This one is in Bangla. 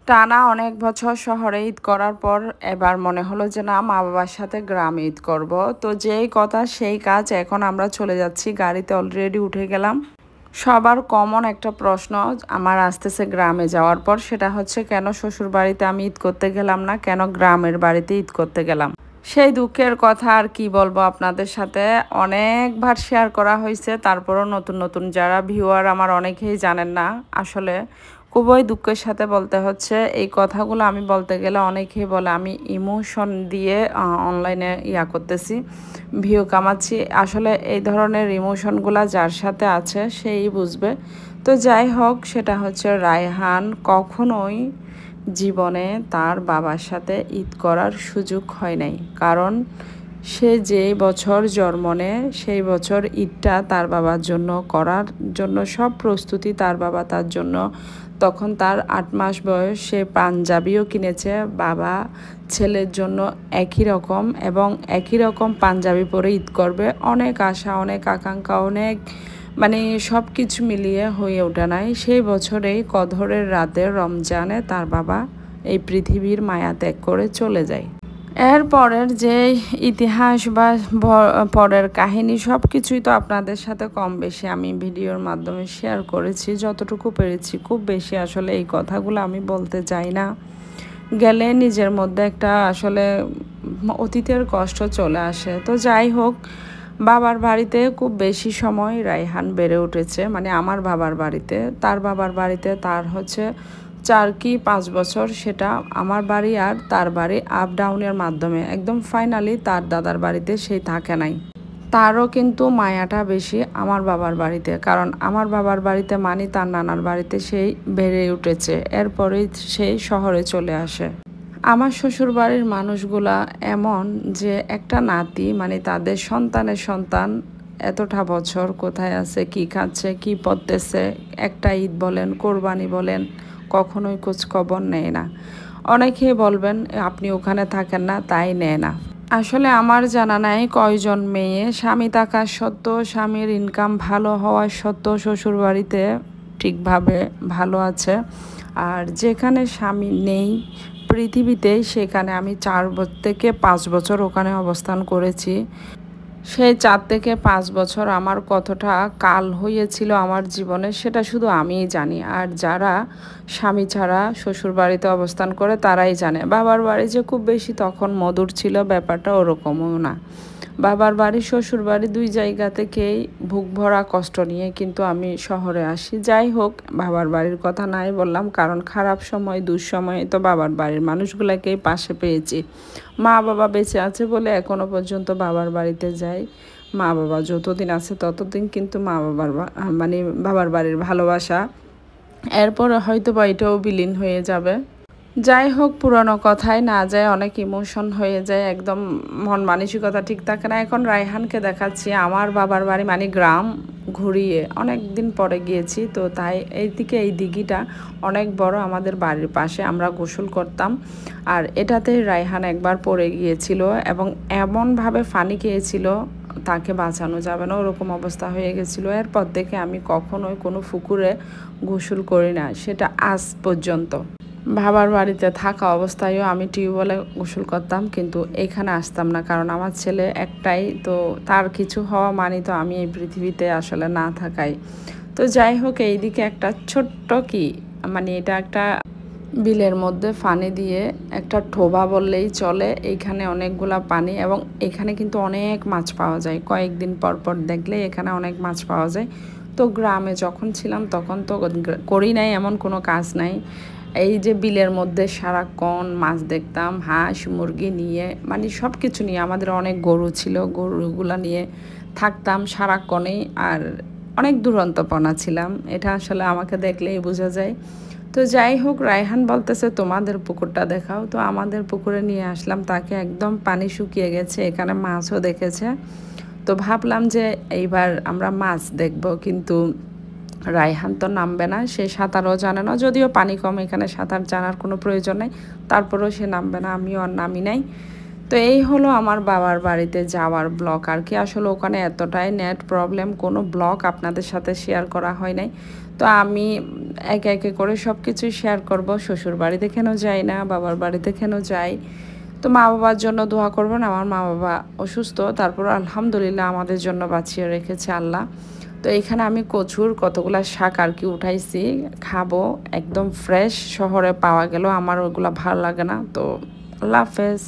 টানা অনেক বছর শহরে ঈদ করার পর এবার মনে হলো যে না, মা বাবার সাথে গ্রামে ঈদ করব। তো যেই কথা সেই কাজ, এখন আমরা চলে যাচ্ছি, গাড়িতে অলরেডি উঠে গেলাম। সবার কমন একটা প্রশ্ন আমার আসতেছে গ্রামে যাওয়ার পর, সেটা হচ্ছে কেন শ্বশুর বাড়িতে আমি ঈদ করতে গেলাম না, কেন গ্রামের বাড়িতে ঈদ করতে গেলাম। সেই দুঃখের কথা আর কি বলবো আপনাদের সাথে, অনেকবার শেয়ার করা হয়েছে, তারপরও নতুন নতুন যারা ভিউয়ার আমার অনেকেই জানেন না। আসলে খুবই দুঃখের সাথে বলতে হচ্ছে, এই কথাগুলো আমি বলতে গেলে অনেকেই বলে আমি ইমোশন দিয়ে অনলাইনে করতেছি, ভিউ কামাচ্ছি। আসলে এই ধরনের ইমোশনগুলো যার সাথে আছে সেই বুঝবে। তো যাই হোক, সেটা হচ্ছে রায়হান কখনোই জীবনে তার বাবার সাথে ঈদ করার সুযোগ হয় নাই, কারণ সে যেই বছর জন্ম নেয় সেই বছর ঈদটা তার বাবার জন্য করার জন্য সব প্রস্তুতি তার বাবা তার জন্য। তখন তার 8 মাস বয়স, সে পাঞ্জাবিও কিনেছে বাবা ছেলের জন্য একই রকম, এবং একই রকম পাঞ্জাবি পরে ঈদ করবে। অনেক আশা, অনেক আকাঙ্ক্ষা, অনেক সব কিছু মিলিয়ে হয়ে ওঠে নাই। সেই বছরেই কদরের রাতে রমজানে তার বাবা এই পৃথিবীর মায়া ত্যাগ করে চলে যায়। এর পরের যে ইতিহাস বা পরের কাহিনী সব কিছুই তো আপনাদের সাথে কম বেশি আমি ভিডিওর মাধ্যমে শেয়ার করেছি যতটুকু পেরেছি। খুব বেশি আসলে এই কথাগুলো আমি বলতে চাই না, গেলে নিজের মধ্যে একটা আসলে অতীতের কষ্ট চলে আসে। তো যাই হোক, বাবার বাড়িতে খুব বেশি সময় রায়হান বেড়ে উঠেছে, আমার বাবার বাড়িতে। তার বাবার বাড়িতে তার হচ্ছে 4 কি 5 বছর, সেটা আমার বাড়ি আর তার বাড়ি আপ ডাউনের মাধ্যমে। একদম ফাইনালি তার দাদার বাড়িতে সেই থাকে নাই। তারও কিন্তু মায়াটা বেশি আমার বাবার বাড়িতে, কারণ আমার বাবার বাড়িতে তার নানার বাড়িতে সেই বেড়ে উঠেছে, এরপরেই সেই শহরে চলে আসে। আমার শ্বশুর বাড়ির মানুষগুলা এমন যে একটা নাতি তাদের সন্তানের সন্তান এতটা বছর কোথায় আছে, কি খাচ্ছে, কি পড়তেছে, একটা ঈদ বলেন, কোরবানি বলেন, কখনোই খোঁজ খবর নেয় না। অনেকেই বলবেন আপনি ওখানে থাকেন না তাই নেয় না। আসলে আমার জানা নাই কয়জন মেয়ে স্বামী থাকা সত্ত্বেও, স্বামীর ইনকাম ভালো হওয়া সত্ত্বেও শ্বশুর বাড়িতে ঠিকভাবে ভালো আছে। আর যেখানে স্বামী নেই পৃথিবীতেই, সেখানে আমি 4 থেকে 5 বছর ওখানে অবস্থান করেছি। সেই 4 থেকে 5 বছর আমার কতটা কাল হয়েছিল আমার জীবনে সেটা শুধু আমিই জানি, আর যারা স্বামী ছাড়া শ্বশুর বাড়িতে অবস্থান করে তারাই জানে। বাবার বাড়ি যে খুব বেশি তখন মধুর ছিল ব্যাপারটা ওরকমও না। বাবার বাড়ি শ্বশুর বাড়ি দুই জায়গা থেকেই বুক ভরা কষ্ট নিয়ে কিন্তু আমি শহরে আসি। যাই হোক, বাবার বাড়ির কথা নাই বললাম, কারণ খারাপ সময় দুঃসময়ে তো বাবার বাড়ির মানুষগুলোকেই পাশে পেয়েছি। মা বাবা বেঁচে আছে বলে এখনও পর্যন্ত বাবার বাড়িতে যাই। মা বাবা যতদিন আছে ততদিন কিন্তু বাবার বাড়ির ভালোবাসা, এরপর হয়তো বা এটাও বিলীন হয়ে যাবে। যাই হোক, পুরনো কথায় না যায়, অনেক ইমোশন হয়ে যায়, একদম মন মানসিকতা ঠিক থাকে না। এখন রায়হানকে দেখাচ্ছি আমার বাবার বাড়ি গ্রাম, ঘুরিয়ে অনেক দিন পরে গিয়েছি, তো তাই এইদিকে এই দিঘিটা অনেক বড় আমাদের বাড়ির পাশে, আমরা গোসল করতাম। আর এটাতে রায়হান একবার পড়ে গিয়েছিল এবং এমনভাবে ফানি খেয়েছিল তাকে বাঁচানো যাবে না, ওরকম অবস্থা হয়ে গেছিলো। এরপর থেকে আমি কখনোই কোনো পুকুরে গোসল করি না, সেটা আজ পর্যন্ত। বাবার বাড়িতে থাকা অবস্থায়ও আমি টিউবওয়েলে গোসল করতাম, কিন্তু এখানে আসতাম না, কারণ আমার ছেলে একটাই, তো তার কিছু হওয়া তো আমি এই পৃথিবীতে আসলে না থাকাই। তো যাই হোক, এইদিকে একটা ছোট্ট এটা একটা বিলের মধ্যে পানি দিয়ে একটা ঠোবা বললেই চলে, এইখানে অনেকগুলা পানি, এবং এখানে কিন্তু অনেক মাছ পাওয়া যায়। কয়েকদিন পর পর দেখলে এখানে অনেক মাছ পাওয়া যায়। তো গ্রামে যখন ছিলাম তখন তো করি নাই, এমন কোনো কাজ নাই। এই যে বিলের মধ্যে সারাক্ষণ মাছ দেখতাম, হাঁস মুরগি নিয়ে সব কিছু নিয়ে, আমাদের অনেক গরু ছিল, গরুগুলা নিয়ে থাকতাম সারাক্ষণেই। আর অনেক দুরন্তপনা ছিলাম, এটা আসলে আমাকে দেখলেই বোঝা যায়। তো যাই হোক, রায়হান বলতেছে তোমাদের পুকুরটা দেখাও, তো আমাদের পুকুরে নিয়ে আসলাম তাকে, একদম পানি শুকিয়ে গেছে, এখানে মাছও দেখেছে। তো ভাবলাম যে এইবার আমরা মাছ দেখব, কিন্তু রায়হান তো নামবে না, সে সাঁতারও জানে না, যদিও পানি কম, এখানে সাঁতার জানার কোনো প্রয়োজন নেই, তারপরেও সে নামবে না, আমিও আর নামি নাই। তো এই হলো আমার বাবার বাড়িতে যাওয়ার ব্লগ আর কি। আসলে ওখানে এতটাই নেট প্রবলেম, কোনো ব্লগ আপনাদের সাথে শেয়ার করা হয় নাই। তো আমি একে একে করে সব কিছুই শেয়ার করব। শ্বশুর বাড়িতে কেন যাই না, বাবার বাড়িতে কেন যাই। তো মা বাবার জন্য দোয়া করবেন। আমার মা বাবা অসুস্থ, তারপর আলহামদুলিল্লাহ আমাদের জন্য বাঁচিয়ে রেখেছে আল্লাহ। তো এখানে আমি কচুর কতগুলা শাক আর কি উঠাইছি, খাবো। একদম ফ্রেশ শহরে পাওয়া গেল, আমার ওগুলো ভালো লাগে না। তো আল্লাহ হাফেজ।